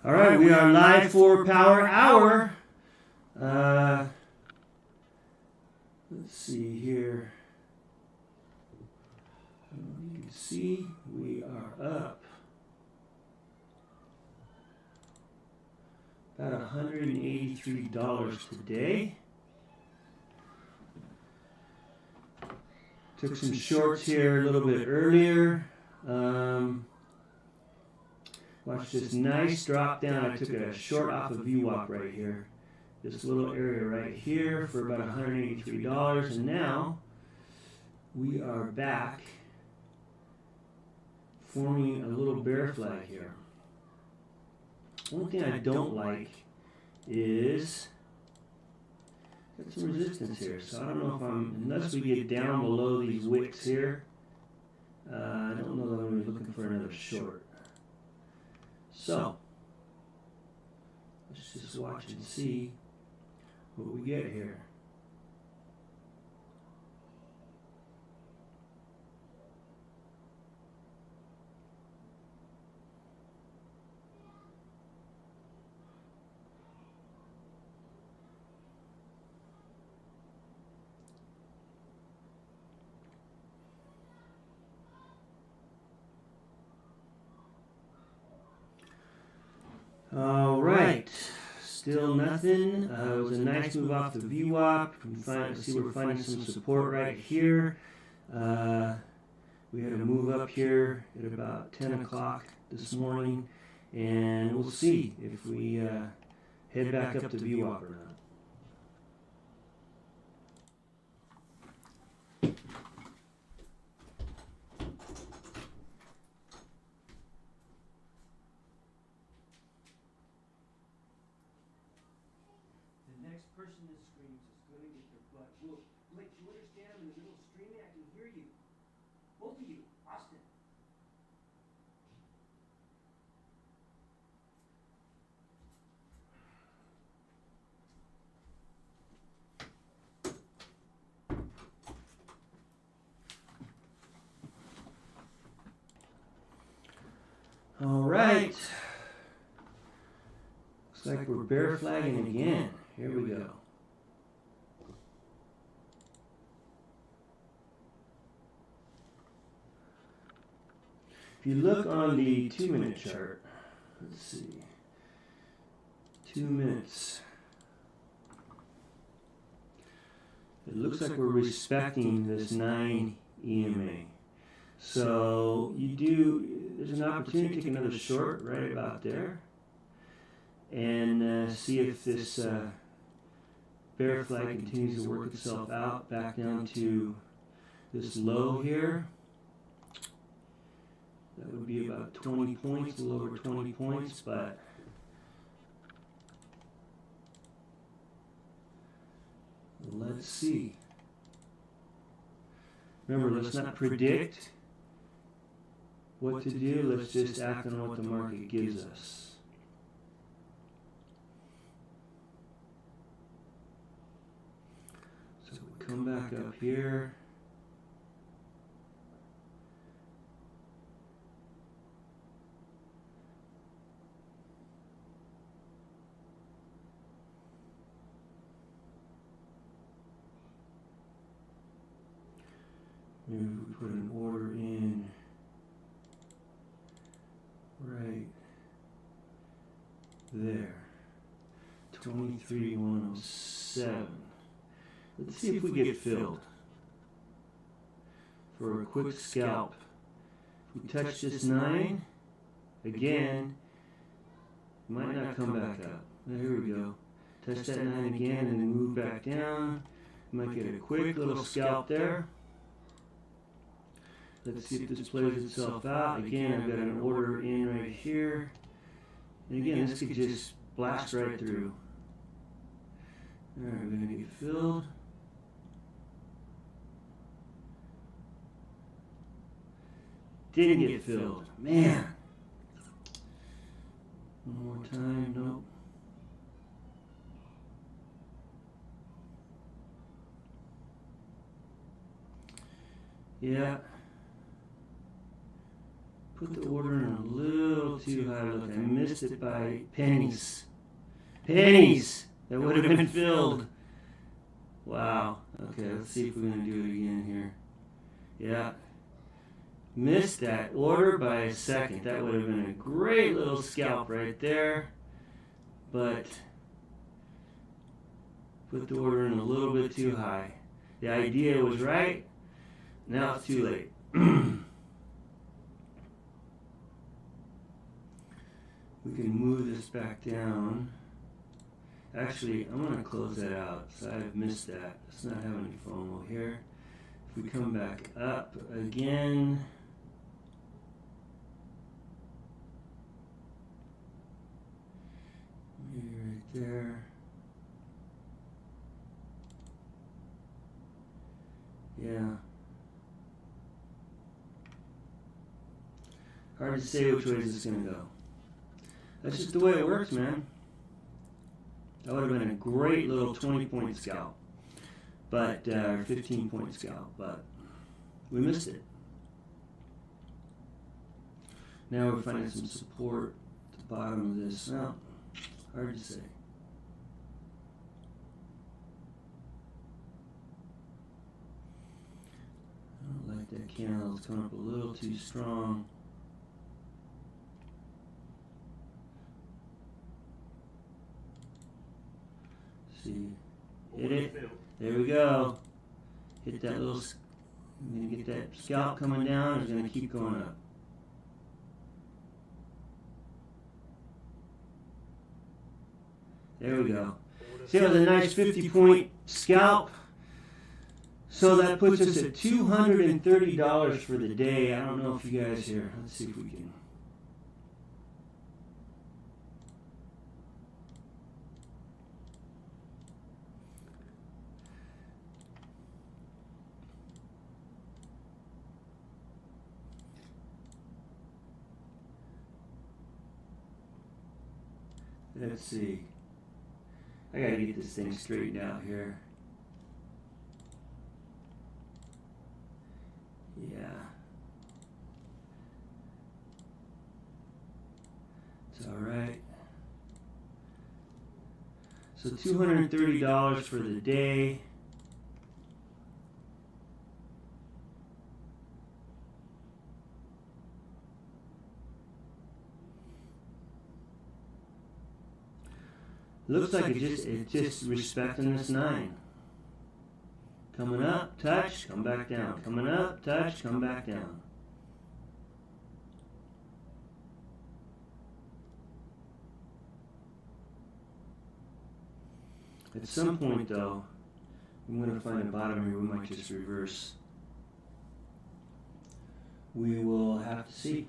All right, we are live for Power Hour. Let's see here. You can see we are up about $183 today. Took some shorts here a little bit earlier. Watch this nice drop down. I took a short off of VWAP right here. This little area right here for about $183. And now we are back forming a little bear flag here. One thing I don't like is got some resistance here. So I don't know if unless we get down below these wicks here, I don't know that I'm going to be looking for another short. So, let's just watch and see what we get here. All right, still nothing. It was a nice move off the VWAP. See we're finding some support right here. We had a move up here at about 10 o'clock this morning, and we'll see if we head back up to VWAP or not. Person that screams is going to get their butt whooped. Blake, do you understand? I'm in the middle of screaming. I can hear you. Both of you. Austin. All right. Looks like we're bear flagging again. Here we go. If you look on the 2-minute chart, let's see, 2 minutes. It looks like we're respecting this 9 EMA. So there's an opportunity to take another short right about there and see if this bear flag continues to work itself out back down to this low here. That would be about 20 points, a little over 20 points, but let's see. Remember, let's not predict what to do. Let's just act on what the market gives us. Come back up here. Maybe we put an order in right there. 23,107. Let's see if we get filled for a quick scalp. If we touch this 9, again, might not come back up. Here we go. Touch that 9 again and then move back down. Might get a quick little scalp there. Let's see if this plays itself out. Again, I've got an order in right here. And again, this could just blast right through. All right, we're going to get filled. Didn't get filled. Man. One more time. Nope. Yeah. Put the order in a little little too high. Look, I missed it by pennies. Pennies! That would have been filled. Wow. Okay, let's see if we're going to do it again here. Yeah. Missed that order by a second. That would have been a great little scalp right there. But put the order in a little bit too high. The idea was right. Now it's too late. We can move this back down. Actually, I'm going to close that out. So I've missed that. Let's not have any FOMO here. If we come back up again. Maybe right there. Yeah. Hard to say which way this is going to go. That's just the way it works, man. That would have been a great little 20-point scalp, but 15-point scalp, but we missed it. Now we're finding some support at the bottom of this. Well, hard to say. I don't like that candle. It's coming up a little too strong. See, hit it. There we go. Hit that little. I'm gonna get that scalp coming down. It's gonna keep going up. There we go. See, that was a nice 50-point scalp. So that puts us at $230 for the day. I don't know if you guys here. Let's see if we can. Let's see. I gotta get this thing straightened out here. Yeah. It's alright. So $230 for the day. Looks like it's just respecting this 9. Coming up, touch, come back down. Coming up, touch, come back down. At some point, though, I'm going to find a bottom here. We might just reverse. We will have to see.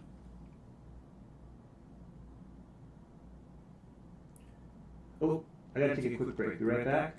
Oh, I gotta take a quick break. Be right back.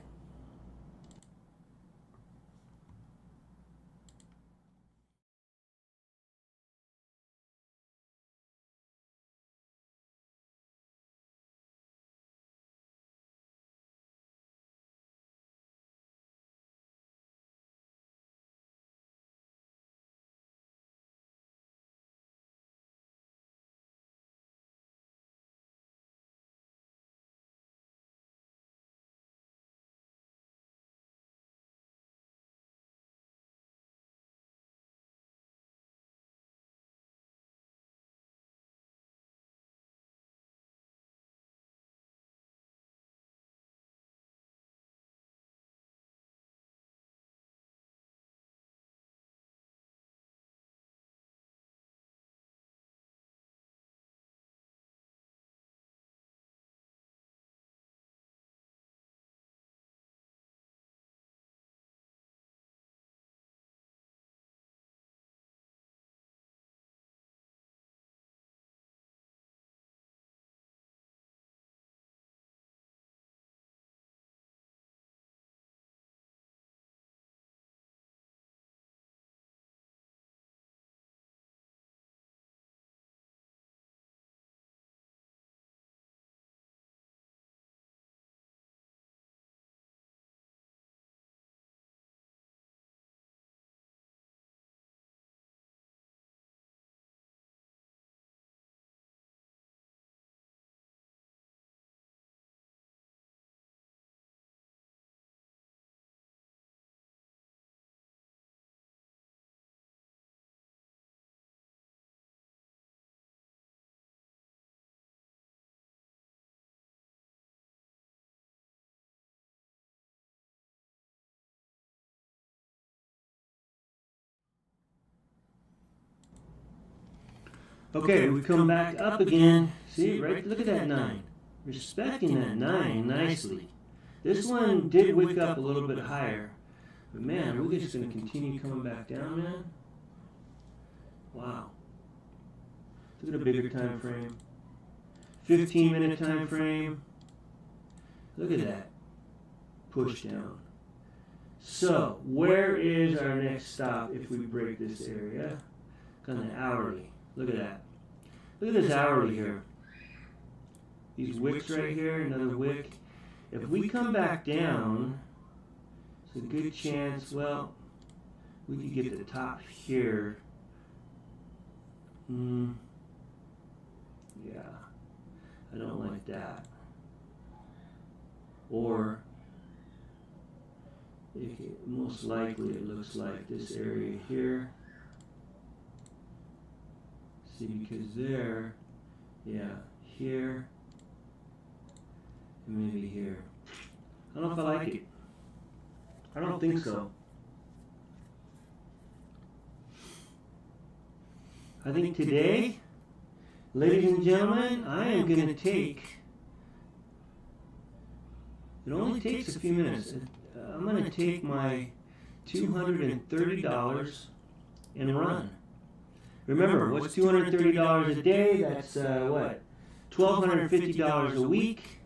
Okay, we've come back up again. See, right? Look at that 9. Respecting that 9 nicely. This one did wick up a little bit higher. But man, are we just going to continue coming back down, man? Wow. Look at a bigger time frame. 15-minute time frame. Look at that. Push down. So, where is our next stop if we break this area? On the hourly. Look at that. Look at this hourly here. These wicks right here, another wick. If we come back down, it's a good chance, well, we could get the top here. Yeah, I don't like that. Or, most likely it looks like this area here. See, because there, yeah, here, and maybe here. I don't know if I like it. I don't think so. I think today, ladies and gentlemen, I am going to take, it only takes a few minutes. I'm going to take my $230 and run. Remember, what's $230 a day? That's what? $1,250 a week.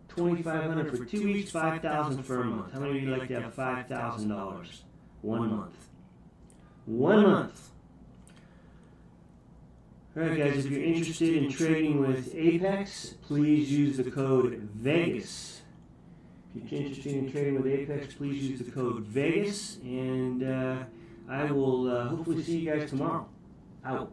$2,500 for 2 weeks, $5,000 for a month. How many of you like to have $5,000 1 month? 1 month. Alright guys, if you're interested in trading with Apex, please use the code VEGAS. If you're interested in trading with Apex, please use the code VEGAS, and I will hopefully see you guys tomorrow. Out.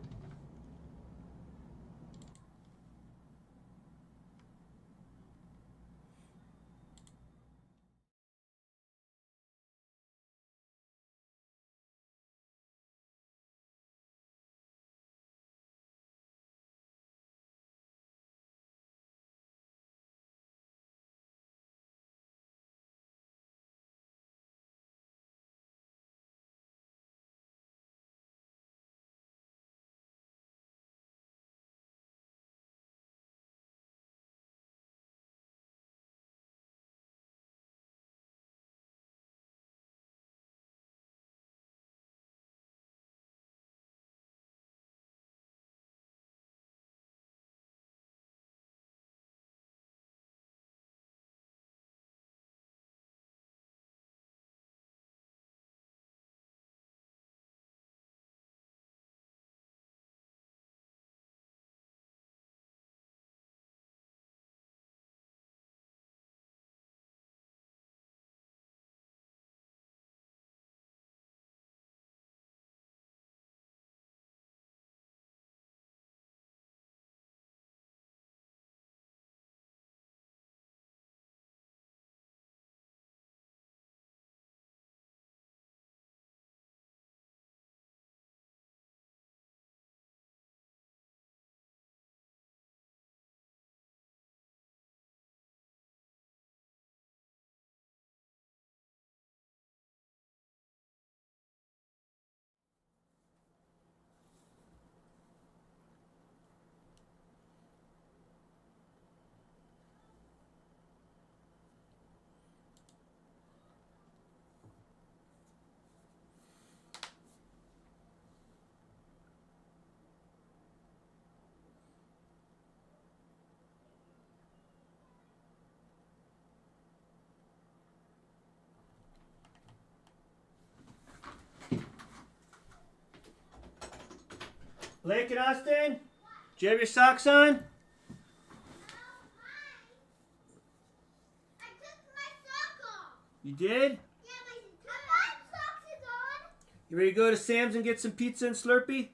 Blake and Austin, do you have your socks on? I took my sock off. You did? Yeah, my socks is on. You ready to go to Sam's and get some pizza and Slurpee?